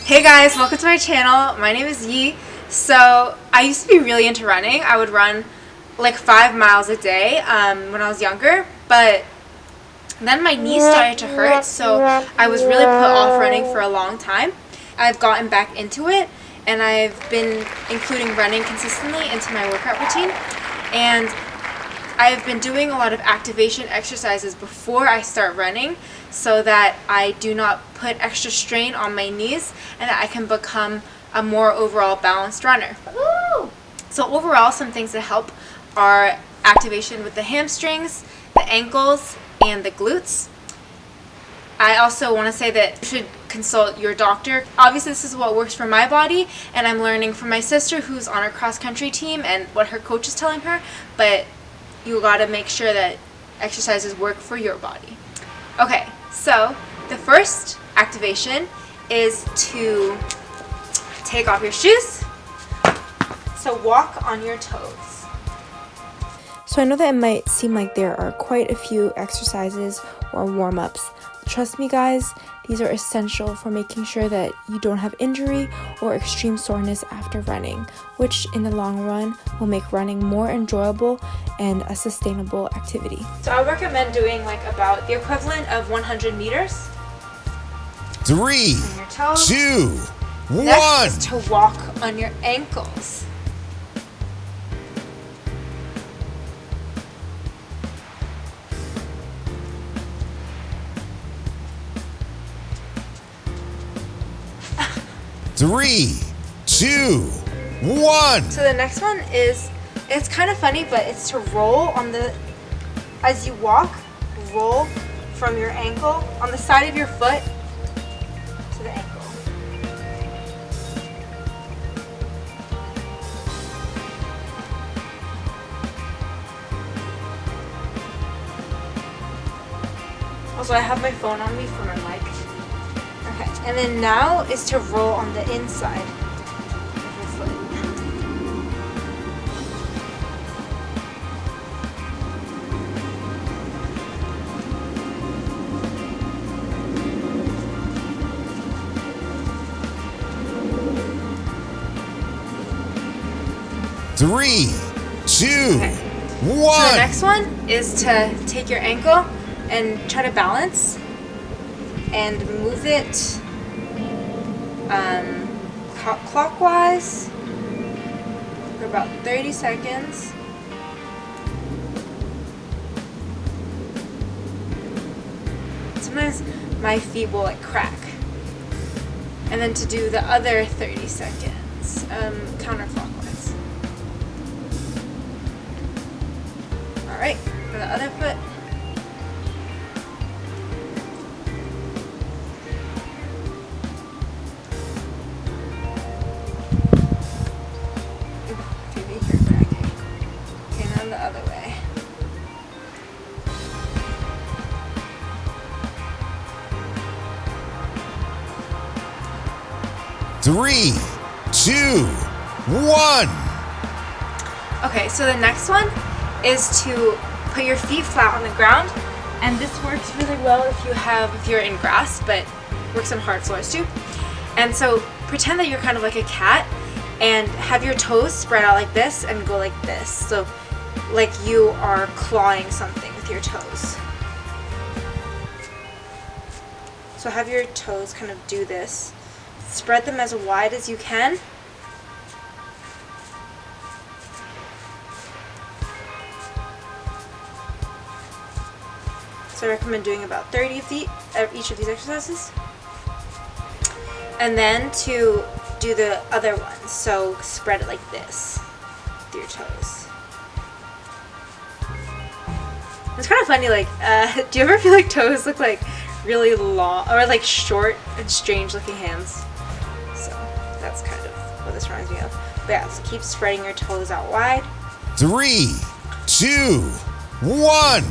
Hey guys, welcome to my channel. My name is Yi. So I used to be really into running. I would run like 5 miles a day when I was younger, but then my knees started to hurt, so I was really put off running for a long time. I've gotten back into it, and I've been including running consistently into my workout routine, and I've been doing a lot of activation exercises before I start running so that I do not put extra strain on my knees and that I can become a more overall balanced runner. Woo! So overall, some things that help are activation with the hamstrings, the ankles, and the glutes. I also want to say that you should consult your doctor. Obviously, this is what works for my body, and I'm learning from my sister who's on a cross-country team and what her coach is telling her, but you gotta make sure that exercises work for your body. Okay, so the first activation is to take off your shoes. So walk on your toes. So I know that it might seem like there are quite a few exercises or warm-ups. Trust me guys, these are essential for making sure that you don't have injury or extreme soreness after running, which in the long run will make running more enjoyable and a sustainable activity. So I recommend doing like about the equivalent of 100 meters. 3, 2, 1. Next is to walk on your ankles. Three, 2, 1. So the next one is, it's kind of funny, but it's to roll on the, as you walk, roll from your ankle on the side of your foot to the ankle. Also, I have my phone on me for my mic. Okay, and then now is to roll on the inside of your foot. Three, 2, Okay. 1. So the next one is to take your ankle and try to balance and move it clockwise for about 30 seconds. Sometimes my feet will like crack. And then to do the other 30 seconds counterclockwise. Alright, for the other foot. Okay, now the other way. Three, 2, 1. Okay, so the next one is to put your feet flat on the ground, and this works really well if you're in grass, but works on hard floors too. And so pretend that you're kind of like a cat and have your toes spread out like this and go like this. So like you are clawing something with your toes. So have your toes kind of do this. Spread them as wide as you can. So I recommend doing about 30 feet of each of these exercises. And then to do the other one, so spread it like this with your toes. It's kind of funny, like, do you ever feel like toes look like really long, or like short and strange looking hands? So that's kind of what this reminds me of. But yeah, so keep spreading your toes out wide. 3, 2, 1.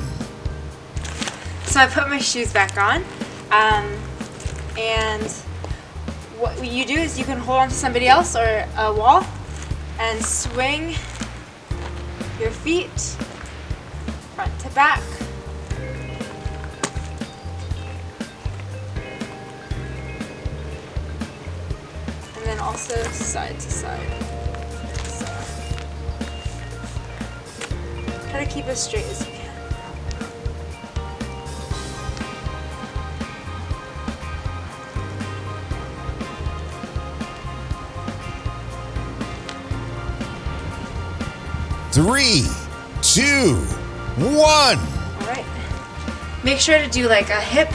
So I put my shoes back on, and what you do is you can hold on to somebody else or a wall and swing your feet front to back. also side to side. So try to keep as straight as you can. Three, two, one. All right. Make sure to do like a hip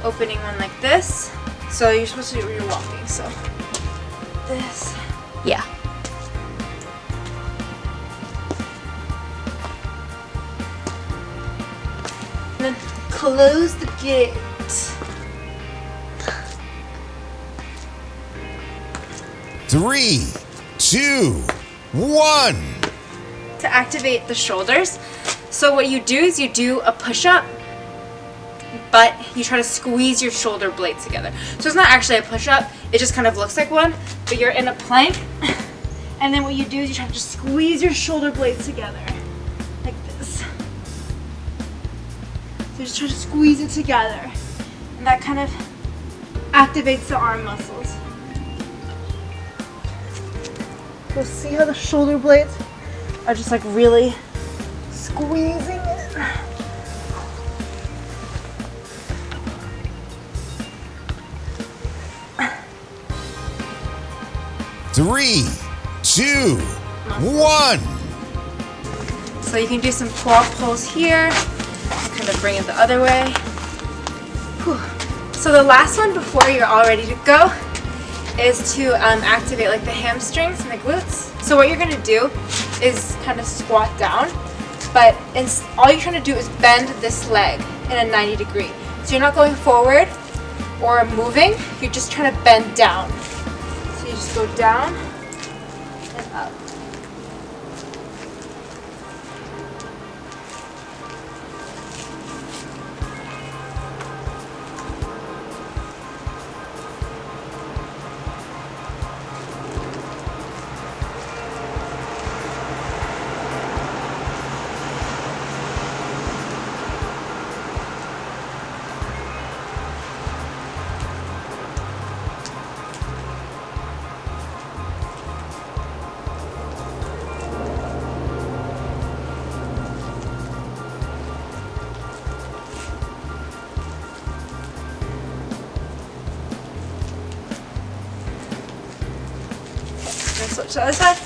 opening one like this. So you're supposed to do it when you're walking. So this. Yeah. And then close the gate. Three, two, one. To activate the shoulders. So what you do is you do a push-up, but you try to squeeze your shoulder blades together. So it's not actually a push-up, it just kind of looks like one, but you're in a plank, and then what you do is you try to just squeeze your shoulder blades together, like this. So you just try to squeeze it together, and that kind of activates the arm muscles. So see how the shoulder blades are just like really squeezing it. Three, two, one. So you can do some quad pulls here, kind of bring it the other way. Whew. So the last one before you're all ready to go is to activate like the hamstrings and the glutes. So what you're gonna do is kind of squat down, but all you're trying to do is bend this leg in a 90 degree. So you're not going forward or moving, you're just trying to bend down. So you just go down and up. Switch to the other side.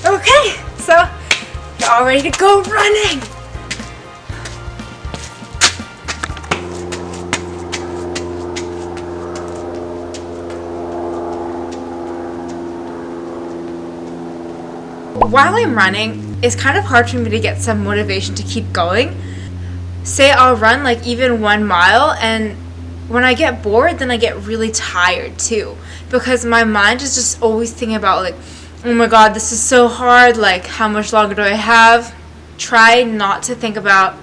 Okay, so you're all ready to go running. While I'm running, it's kind of hard for me to get some motivation to keep going. Say I'll run like even 1 mile, and when I get bored, then I get really tired too, because my mind is just always thinking about like, oh my god, this is so hard, like how much longer do I have? Try not to think about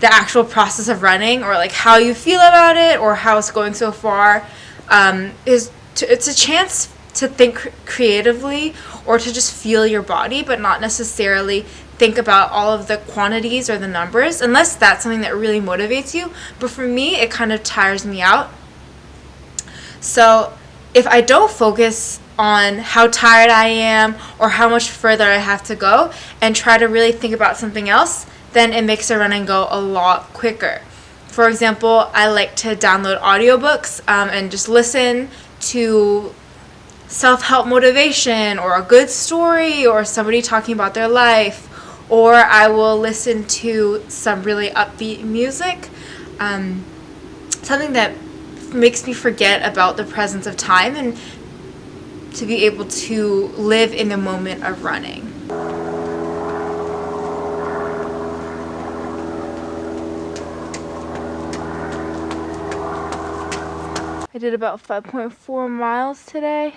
the actual process of running or like how you feel about it or how it's going so far. It's a chance to think creatively or to just feel your body, but not necessarily think about all of the quantities or the numbers, unless that's something that really motivates you. But for me, it kind of tires me out. So if I don't focus on how tired I am or how much further I have to go and try to really think about something else, then it makes the running go a lot quicker. For example, I like to download audiobooks and just listen to self-help motivation or a good story or somebody talking about their life, or I will listen to some really upbeat music, something that makes me forget about the presence of time and to be able to live in the moment of running. I did about 5.4 miles today,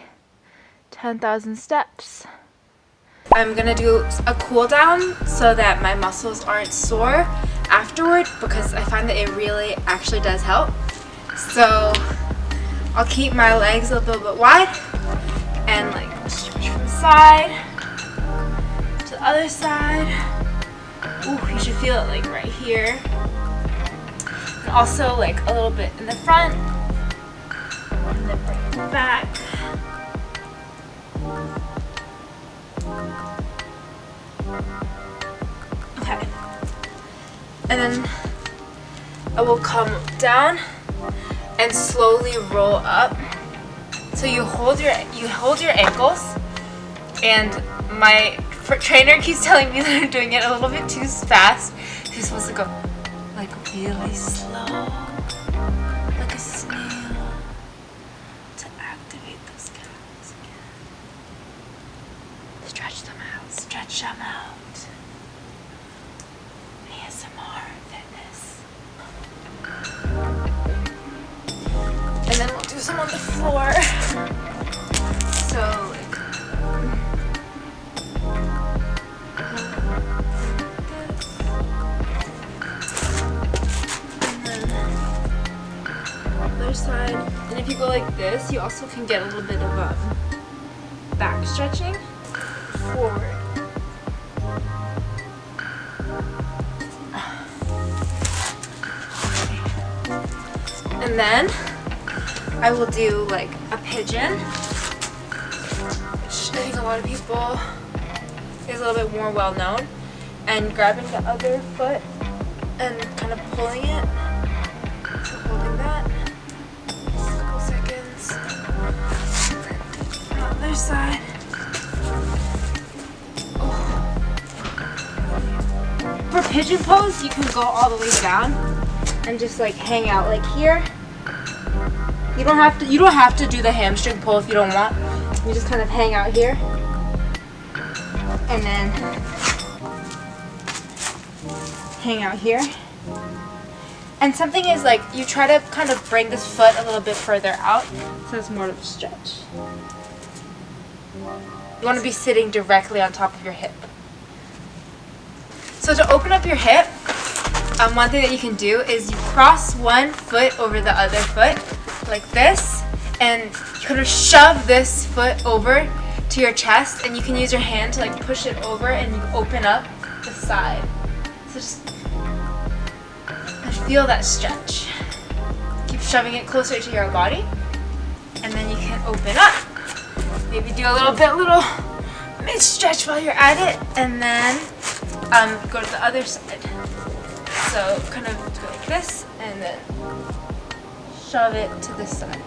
10,000 steps. I'm gonna do a cool down so that my muscles aren't sore afterward, because I find that it really actually does help. So I'll keep my legs a little bit wide and like stretch from the side to the other side. Ooh, you should feel it like right here. And also like a little bit in the front. And then bring it back. Okay. And then I will come down and slowly roll up. So you hold your ankles, and my trainer keeps telling me that I'm doing it a little bit too fast. You're supposed to go like really slow, like a snail, to activate those calves again. Stretch them out, stretch them out. ASMR fitness. And then we'll do some on the floor. So like other side. And if you go like this, you also can get a little bit of back stretching. Forward. And then I will do like a pigeon, which I think a lot of people is a little bit more well known, and grabbing the other foot and kind of pulling it. So holding that, a couple seconds. And then the other side. Oh. For pigeon pose, you can go all the way down and just like hang out like here. You don't have to do the hamstring pull if you don't want. You just kind of hang out here. And then hang out here. And something is like, you try to kind of bring this foot a little bit further out so it's more of a stretch. You want to be sitting directly on top of your hip. So to open up your hip, one thing that you can do is you cross one foot over the other foot like this, and you kind of shove this foot over to your chest, and you can use your hand to like push it over, and you open up the side. So just feel that stretch. Keep shoving it closer to your body, and then you can open up. Maybe do a little mid stretch while you're at it, and then go to the other side. So kind of go like this, and then shove it to this side.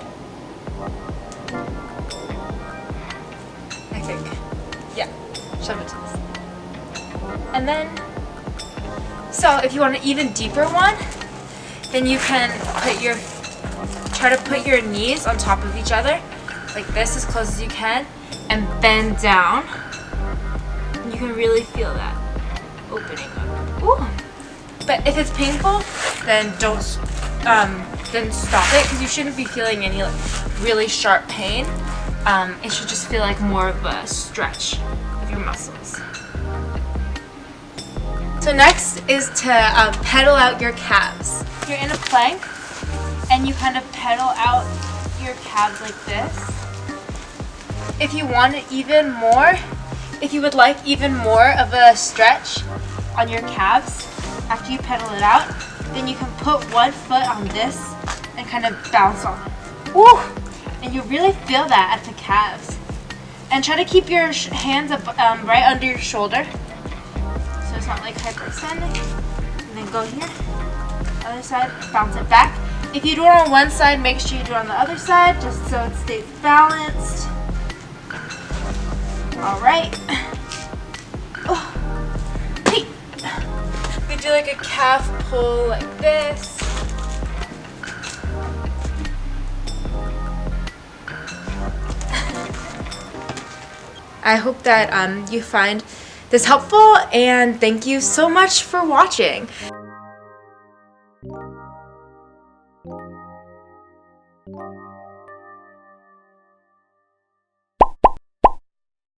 I think. Yeah, shove it to this side. And then, so if you want an even deeper one, then you can try to put your knees on top of each other, like this, as close as you can, and bend down. And you can really feel that opening up. Ooh. But if it's painful, then then stop it, because you shouldn't be feeling any like really sharp pain. It should just feel like more of a stretch of your muscles. So next is to pedal out your calves. You're in a plank, and you kind of pedal out your calves like this. If you want it even more, if you would like even more of a stretch on your calves after you pedal it out, then you can put one foot on this and kind of bounce on it. Woo! And you really feel that at the calves. And try to keep your hands up right under your shoulder, so it's not like hyperextending. And then go here, other side, bounce it back. If you do it on one side, make sure you do it on the other side, just so it stays balanced. All right. Oh. Hey. We do like a calf pull like this. I hope that you find this helpful, and thank you so much for watching.